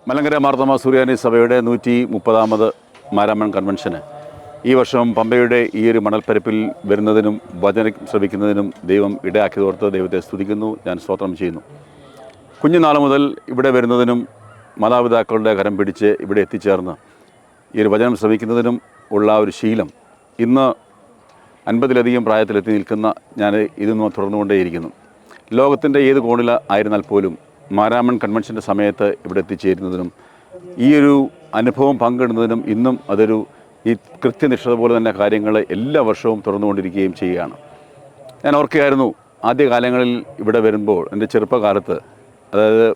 മലങ്കര മാർത്തോമാ സുറിയാനി സഭയുടെ 130ാമത് മാരാമൺ കൺവെൻഷന് ഈ വർഷം പമ്പയുടെ ഈ ഒരു മണൽപ്പരപ്പിൽ വരുന്നതിനും വചനം ശ്രവിക്കുന്നതിനും ദൈവം ഇടയാക്കിയതോർത്ത് ദൈവത്തെ സ്തുതിക്കുന്നു, ഞാൻ സ്തോത്രം ചെയ്യുന്നു. കുഞ്ഞുനാൾ മുതൽ ഇവിടെ വരുന്നതിനും മാതാപിതാക്കളുടെ കരം പിടിച്ച് ഇവിടെ എത്തിച്ചേർന്ന് ഈ ഒരു വചനം ശ്രവിക്കുന്നതിനും ഉള്ള ഒരു ശീലം ഇന്ന് 50-ലധികം പ്രായത്തിലെത്തി നിൽക്കുന്ന ഞാൻ ഇതൊന്നും തുടർന്നുകൊണ്ടേയിരിക്കുന്നു. ലോകത്തിൻ്റെ ഏത് കോണിൽ ആയിരുന്നാൽ പോലും മാരാമൺ കൺവെൻഷൻ്റെ സമയത്ത് ഇവിടെ എത്തിച്ചേരുന്നതിനും ഈ ഒരു അനുഭവം പങ്കിടുന്നതിനും ഇന്നും അതൊരു ഈ കൃത്യനിഷ്ഠത പോലെ തന്നെ കാര്യങ്ങൾ എല്ലാ വർഷവും തുറന്നുകൊണ്ടിരിക്കുകയും ചെയ്യുകയാണ്. ഞാൻ ഓർക്കുകയായിരുന്നു, ആദ്യകാലങ്ങളിൽ ഇവിടെ വരുമ്പോൾ എൻ്റെ ചെറുപ്പകാലത്ത്, അതായത്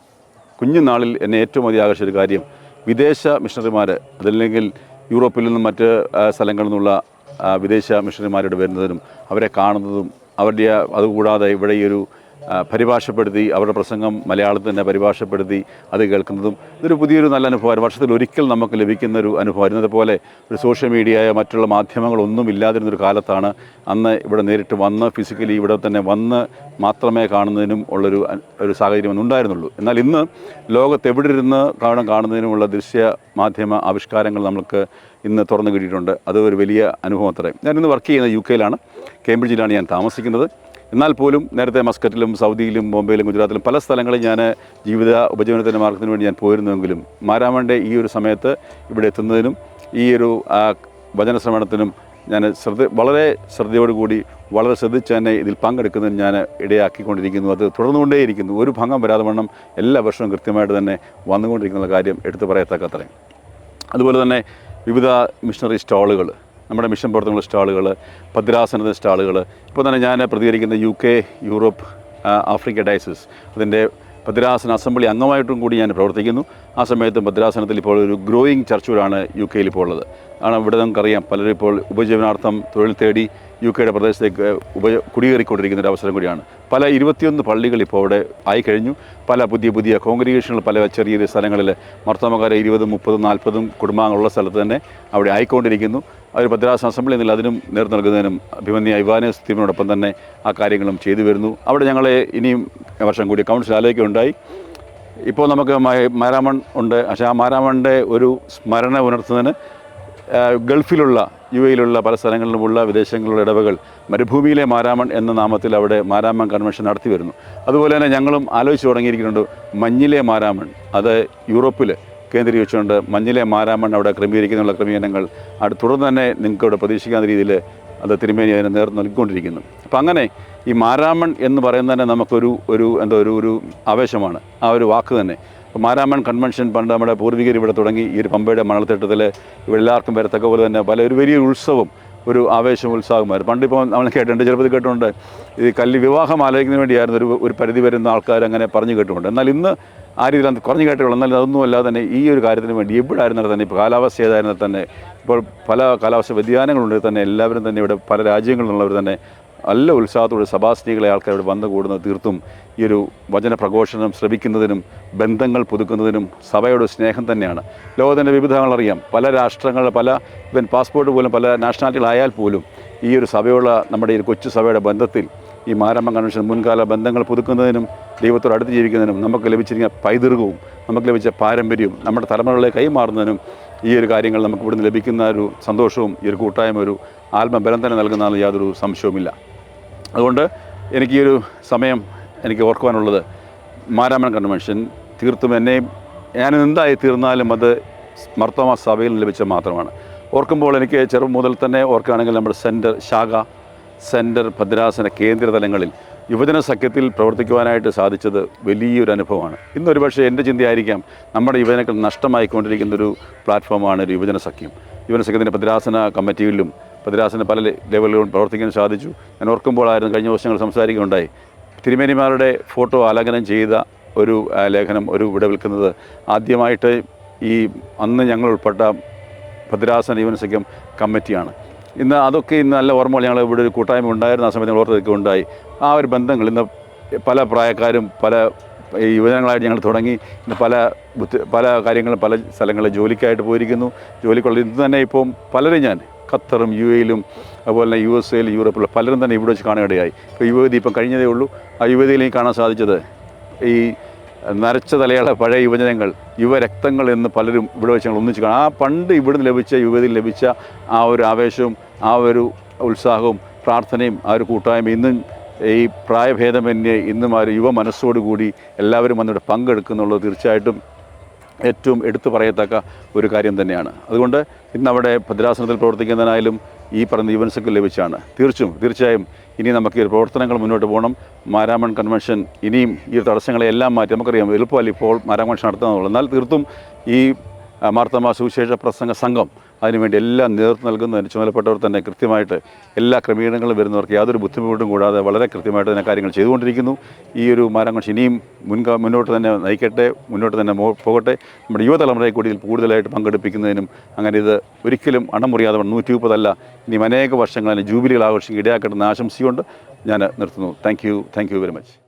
കുഞ്ഞുനാളിൽ എന്നെ ഏറ്റവും അധികം ആകർഷിച്ച കാര്യം വിദേശ മിഷണറിമാർ, അതല്ലെങ്കിൽ യൂറോപ്പിൽ നിന്നും മറ്റ് സ്ഥലങ്ങളിൽ നിന്നുള്ള വിദേശ മിഷണറിമാരുടെ വരുന്നതിനും അവരെ കാണുന്നതും അവരുടെ അതുകൂടാതെ ഇവിടെ ഈ ഒരു പരിഭാഷപ്പെടുത്തി അവരുടെ പ്രസംഗം മലയാളത്തിൽ തന്നെ പരിഭാഷപ്പെടുത്തി അത് കേൾക്കുന്നതും ഇതൊരു പുതിയൊരു നല്ല അനുഭവമാണ്. വർഷത്തിൽ ഒരിക്കൽ നമുക്ക് ലഭിക്കുന്നൊരു അനുഭവം. ഇന്നതുപോലെ ഒരു സോഷ്യൽ മീഡിയയോ മറ്റുള്ള മാധ്യമങ്ങളൊന്നും ഇല്ലാതിരുന്നൊരു കാലത്താണ് അന്ന് ഇവിടെ നേരിട്ട് വന്ന് ഫിസിക്കലി ഇവിടെ തന്നെ വന്ന് മാത്രമേ കാണുന്നതിനും ഒരു സാഹചര്യം ഒന്നുണ്ടായിരുന്നുള്ളൂ. എന്നാൽ ഇന്ന് ലോകത്തെവിടെ ഇരുന്ന് കാണുന്നതിനുമുള്ള ദൃശ്യ മാധ്യമ ആവിഷ്കാരങ്ങൾ നമുക്ക് ഇന്ന് തുറന്നു കിട്ടിയിട്ടുണ്ട്. അത് ഒരു വലിയ അനുഭവം അത്രയും. ഞാനിന്ന് വർക്ക് ചെയ്യുന്നത് UK-യിലാണ്, കേംബ്രിഡ്ജിലാണ് ഞാൻ താമസിക്കുന്നത്. എന്നാൽ പോലും നേരത്തെ മസ്കറ്റിലും സൗദിയിലും ബോംബെയിലും ഗുജറാത്തിലും പല സ്ഥലങ്ങളിൽ ഞാൻ ജീവിത ഉപജീവനത്തിൻ്റെ മാർഗത്തിന് വേണ്ടി ഞാൻ പോയിരുന്നുവെങ്കിലും മാരാമൻ്റെ ഈ ഒരു സമയത്ത് ഇവിടെ എത്തുന്നതിനും ഈ ഒരു വചനശ്രവണത്തിനും ഞാൻ വളരെ ശ്രദ്ധയോടുകൂടി വളരെ ശ്രദ്ധിച്ച് തന്നെ ഇതിൽ പങ്കെടുക്കുന്നതിന് ഞാൻ ഇടയാക്കിക്കൊണ്ടിരിക്കുന്നു. അത് തുടർന്നുകൊണ്ടേയിരിക്കുന്നു. ഒരു ഭംഗം വരാതെ വണ്ണം എല്ലാ വർഷവും കൃത്യമായിട്ട് തന്നെ വന്നുകൊണ്ടിരിക്കുന്ന കാര്യം എടുത്തു പറയത്തക്കത്രയും. അതുപോലെ തന്നെ വിവിധ മിഷണറി സ്റ്റാളുകൾ, നമ്മുടെ മിഷൻ പ്രവർത്തനങ്ങളുടെ സ്റ്റാളുകൾ, ഭദ്രാസനത്തിൻ്റെ സ്റ്റാളുകൾ, ഇപ്പോൾ തന്നെ ഞാൻ പ്രതികരിക്കുന്ന UK, യൂറോപ്പ്, ആഫ്രിക്ക ഡയസിസ് അതിൻ്റെ ഭദ്രാസന അസംബ്ലി അംഗമായിട്ടും കൂടി ഞാൻ പ്രവർത്തിക്കുന്നു. ആ സമയത്ത് ഭദ്രാസനത്തിൽ ഇപ്പോൾ ഒരു ഗ്രോയിങ് ചർച്ചുകളാണ് UK-യിൽ ഇപ്പോൾ ഉള്ളത്. ഇവിടെ നമുക്കറിയാം, പലരും ഇപ്പോൾ ഉപജീവനാർത്ഥം തൊഴിൽ തേടി UK-യുടെ പ്രദേശത്തേക്ക് കുടിയേറിക്കൊണ്ടിരിക്കുന്ന ഒരു അവസരം കൂടിയാണ്. പല 21 പള്ളികൾ ഇപ്പോൾ അവിടെ ആയിക്കഴിഞ്ഞു. പല പുതിയ കോൺഗ്രിഗേഷനുകൾ പല ചെറിയ സ്ഥലങ്ങളിൽ മാർത്തോമാക്കാരെ 20, 30, 40 കുടുംബാംഗങ്ങളുള്ള സ്ഥലത്ത് തന്നെ അവിടെ ആയിക്കൊണ്ടിരിക്കുന്നു. അവർ ഭദ്രാസന അസംബ്ലി എന്നിൽ അതിനും നേതൃത്വം നൽകുന്നതിനും അഭിമന്യ ഇവാനോസ് ടീമിനോടൊപ്പം തന്നെ ആ കാര്യങ്ങളും ചെയ്തു വരുന്നു. അവിടെ ഞങ്ങളെ ഇനിയും വർഷം കൂടി കൗൺസിൽ ആലോചിക്കുകയുണ്ടായി. ഇപ്പോൾ നമുക്ക് മാരാമൺ ഉണ്ട്. പക്ഷേ ആ മാരാമണിൻ്റെ ഒരു സ്മരണ ഉണർത്തുന്നതിന് ഗൾഫിലുള്ള UAE-യിലുള്ള പല സ്ഥലങ്ങളിലുമുള്ള വിദേശങ്ങളിലുള്ള ഇടവകൾ മരുഭൂമിയിലെ മാരാമൺ എന്ന നാമത്തിൽ അവിടെ മാരാമൺ കൺവെൻഷൻ നടത്തി വരുന്നു. അതുപോലെ തന്നെ ഞങ്ങളും ആലോചിച്ച് തുടങ്ങിയിരിക്കുന്നുണ്ട് മഞ്ഞിലെ മാരാമൺ, അത് യൂറോപ്പിൽ കേന്ദ്രീകരിച്ചുകൊണ്ട് മഞ്ഞിലെ മാരാമൺ അവിടെ ക്രമീകരിക്കുന്നുള്ള ക്രമീകരണങ്ങൾ തുടർന്ന് തന്നെ നിങ്ങൾക്ക് ഇവിടെ പ്രതീക്ഷിക്കാവുന്ന രീതിയിൽ അത് തിരുമേനി അതിന് നേതൃത്വം നൽകിക്കൊണ്ടിരിക്കുന്നു. അപ്പം അങ്ങനെ ഈ മാരാമൺ എന്ന് പറയുന്നത് തന്നെ നമുക്കൊരു ഒരു ആവേശമാണ്, ആ ഒരു വാക്ക് തന്നെ. അപ്പോൾ മാരാമൺ കൺവെൻഷൻ പണ്ട് നമ്മുടെ പൂർവികർ ഇവിടെ തുടങ്ങി ഈ ഒരു പമ്പയുടെ മണൽത്തിട്ടത്തിൽ ഇവിടെ എല്ലാവർക്കും വരത്തക്ക പോലെ തന്നെ ഒരു വലിയൊരു ഉത്സവം, ഒരു ആവേശം, ഉത്സാഹമായിരുന്നു. പണ്ടിപ്പോൾ നമ്മൾ കേട്ടിട്ടുണ്ട്, ചെറുപ്പത്തിൽ കേട്ടിട്ടുണ്ട്, ഈ വിവാഹം ആലോചിക്കുന്നതിന് വേണ്ടിയായിരുന്നു ഒരു പരിധി വരുന്ന ആൾക്കാർ അങ്ങനെ പറഞ്ഞു കേട്ടിട്ടുണ്ട്. എന്നാൽ ഇന്ന് ആ രീതിയിൽ കുറഞ്ഞു കേട്ടുള്ളൂ. എന്നാൽ അതൊന്നും അല്ലാതെ തന്നെ ഈ ഒരു കാര്യത്തിന് വേണ്ടി എവിടെ ആയിരുന്നാൽ തന്നെ, ഇപ്പോൾ കാലാവസ്ഥ ഏതായിരുന്നാൽ തന്നെ, ഇപ്പോൾ പല കാലാവസ്ഥ വ്യതിയാനങ്ങളുണ്ടെങ്കിൽ തന്നെ എല്ലാവരും തന്നെ ഇവിടെ പല രാജ്യങ്ങളിൽ നിന്നുള്ളവർ തന്നെ നല്ല ഉത്സാഹത്തോടെ സഭാസ്ത്രീകളെ ആൾക്കാർ ഇവിടെ വന്നു കൂടുന്നത് തീർത്തും ഈ ഒരു വചന പ്രഘോഷണം ശ്രവിക്കുന്നതിനും ബന്ധങ്ങൾ പുതുക്കുന്നതിനും സഭയുടെ സ്നേഹം തന്നെയാണ്. ലോകത്തിൻ്റെ വിവിധങ്ങളറിയാം, പല രാഷ്ട്രങ്ങൾ, പല പാസ്പോർട്ട് പോലും പല നാഷണാലിറ്റികളായാൽ പോലും ഈ ഒരു സഭയുള്ള നമ്മുടെ ഈ കൊച്ചു സഭയുടെ ബന്ധത്തിൽ ഈ മാരാമൺ കൺവെൻഷൻ മുൻകാല ബന്ധങ്ങൾ പുതുക്കുന്നതിനും ദൈവത്തോട് അടുത്ത് ജീവിക്കുന്നതിനും നമുക്ക് ലഭിച്ചിരിക്കുന്ന പൈതൃകവും നമുക്ക് ലഭിച്ച പാരമ്പര്യവും നമ്മുടെ തലമുറകളെ കൈമാറുന്നതിനും ഈ ഒരു കാര്യങ്ങൾ നമുക്ക് ഇവിടുന്ന് ലഭിക്കുന്ന ഒരു സന്തോഷവും ഈ ഒരു കൂട്ടായ്മ ഒരു ആത്മബലം തന്നെ നൽകുന്നതിന് യാതൊരു സംശയവുമില്ല. അതുകൊണ്ട് എനിക്ക് ഈ ഒരു സമയം എനിക്ക് ഓർക്കുവാനുള്ളത്, മാരാമൺ കൺവെൻഷൻ തീർത്തും ഞാൻ എന്തായി തീർന്നാലും അത് മാർത്തോമാ സഭയിൽ ലഭിച്ച മാത്രമാണ്. ഓർക്കുമ്പോൾ എനിക്ക് ചെറുപ്പം മുതൽ തന്നെ ഓർക്കുകയാണെങ്കിൽ നമ്മുടെ സെൻറ്റർ ഭദ്രാസന കേന്ദ്ര തലങ്ങളിൽ യുവജന സഖ്യത്തിൽ പ്രവർത്തിക്കുവാനായിട്ട് സാധിച്ചത് വലിയൊരു അനുഭവമാണ്. ഇന്നൊരു പക്ഷേ എൻ്റെ ചിന്തയായിരിക്കാം, നമ്മുടെ യുവജനങ്ങൾ നഷ്ടമായിക്കൊണ്ടിരിക്കുന്നൊരു പ്ലാറ്റ്ഫോമാണ് ഒരു യുവജന സഖ്യം. യുവജന സഖ്യത്തിൻ്റെ ഭദ്രാസന കമ്മിറ്റിയിലും ഭദ്രാസന പല ലെവലുകളിലും പ്രവർത്തിക്കാൻ സാധിച്ചു. ഞാൻ ഓർക്കുമ്പോഴായിരുന്നു കഴിഞ്ഞ ദിവസങ്ങൾ സംസാരിക്കുകയുണ്ടായി, തിരുമേനിമാരുടെ ഫോട്ടോ ആലേഖനം ചെയ്ത ഒരു ലേഖനം ഇവിടെ വിൽക്കുന്നത് ആദ്യമായിട്ട് അന്ന് ഞങ്ങൾ ഉൾപ്പെട്ട ഭദ്രാസന യുവജന സഖ്യം കമ്മിറ്റിയാണ്. അതൊക്കെ നല്ല ഓർമ്മകൾ ഞങ്ങൾ ഇവിടെ ഒരു കൂട്ടായ്മ ഉണ്ടായിരുന്ന ആ സമയത്ത് ഞങ്ങൾ ഓർത്തൊക്കെ ഉണ്ടായി. ആ ഒരു ബന്ധങ്ങൾ ഇന്ന് പല പ്രായക്കാരും പല യുവജനങ്ങളായിട്ട് ഞങ്ങൾ തുടങ്ങി ഇന്ന് പല കാര്യങ്ങളും പല സ്ഥലങ്ങളിൽ ജോലിക്കായിട്ട് പോയിരിക്കുന്നു. ജോലിക്കുള്ള ഇന്ന് തന്നെ ഇപ്പം പലരും ഞാൻ ഖത്തറും UAE-യിലും അതുപോലെ തന്നെ USA-യിലും യൂറോപ്പിലും പലരും തന്നെ ഇവിടെ വെച്ച് കാണുകയിടയായി. ഇപ്പോൾ യുവതി കഴിഞ്ഞതേ ഉള്ളൂ. ആ യുവതിയിൽ കാണാൻ സാധിച്ചത് ഈ നരച്ച തലയുള്ള പഴയ യുവജനങ്ങൾ യുവരക്തങ്ങൾ എന്ന് പലരും ഇവിടെ വെച്ച് ഞങ്ങൾ ഒന്നിച്ച് കാണാം. ആ പണ്ട് ഇവിടുന്ന് ലഭിച്ച യുവതിയിൽ ലഭിച്ച ആ ഒരു ആവേശവും ആ ഒരു ഉത്സാഹവും പ്രാർത്ഥനയും ആ ഒരു കൂട്ടായ്മ ഇന്നും ഈ പ്രായഭേദമന്യേ ഇന്നും ആ ഒരു യുവ മനസ്സോടുകൂടി എല്ലാവരും വന്നിവിടെ പങ്കെടുക്കുന്നുള്ളത് തീർച്ചയായിട്ടും ഏറ്റവും എടുത്തു പറയത്തക്ക ഒരു കാര്യം തന്നെയാണ്. അതുകൊണ്ട് ഇന്ന് അവിടെ ഭദ്രാസനത്തിൽ പ്രവർത്തിക്കുന്നതിനായാലും ഈ പറഞ്ഞ യുവൻസൊക്കെ ലഭിച്ചാണ്. തീർച്ചയായും ഇനി നമുക്ക് ഈ പ്രവർത്തനങ്ങൾ മുന്നോട്ട് പോകണം. മാരാമൺ കൺവെൻഷൻ ഇനിയും ഈ തടസ്സങ്ങളെല്ലാം മാറ്റി, നമുക്കറിയാം എളുപ്പമല്ല ഇപ്പോൾ മാരാമൺ കൺവെൻഷൻ നടത്തുന്നുള്ളൂ. എന്നാൽ തീർത്തും ഈ മാർത്തോമാ സുവിശേഷ പ്രസംഗ സംഘം അതിനുവേണ്ടി എല്ലാം നേതൃത്വം നൽകുന്നതിന് ചുമതലപ്പെട്ടവർ തന്നെ കൃത്യമായിട്ട് എല്ലാ ക്രമീകരണങ്ങളും വരുന്നവർക്ക് യാതൊരു ബുദ്ധിമുട്ടും കൂടാതെ വളരെ കൃത്യമായിട്ട് തന്നെ കാര്യങ്ങൾ ചെയ്തുകൊണ്ടിരിക്കുന്നു. ഈ ഒരു മാരാമൺ കൺവെൻഷൻ ഇനിയും മുന്നോട്ട് തന്നെ നയിക്കട്ടെ, മുന്നോട്ട് തന്നെ പോകട്ടെ. നമ്മുടെ യുവതലമുറയെ കൂടി ഇതിൽ കൂടുതലായിട്ട് പങ്കെടുപ്പിക്കുന്നതിനും അങ്ങനെ ഇത് ഒരിക്കലും അണമുറിയാതെ 130 അല്ല ഇനിയും അനേക വർഷങ്ങൾ ജൂബിലികൾ ആഘോഷിക്കുക ഇടയാക്കട്ടെ എന്ന് ആശംസിച്ചുകൊണ്ട് ഞാൻ നിർത്തുന്നു. Thank you very much.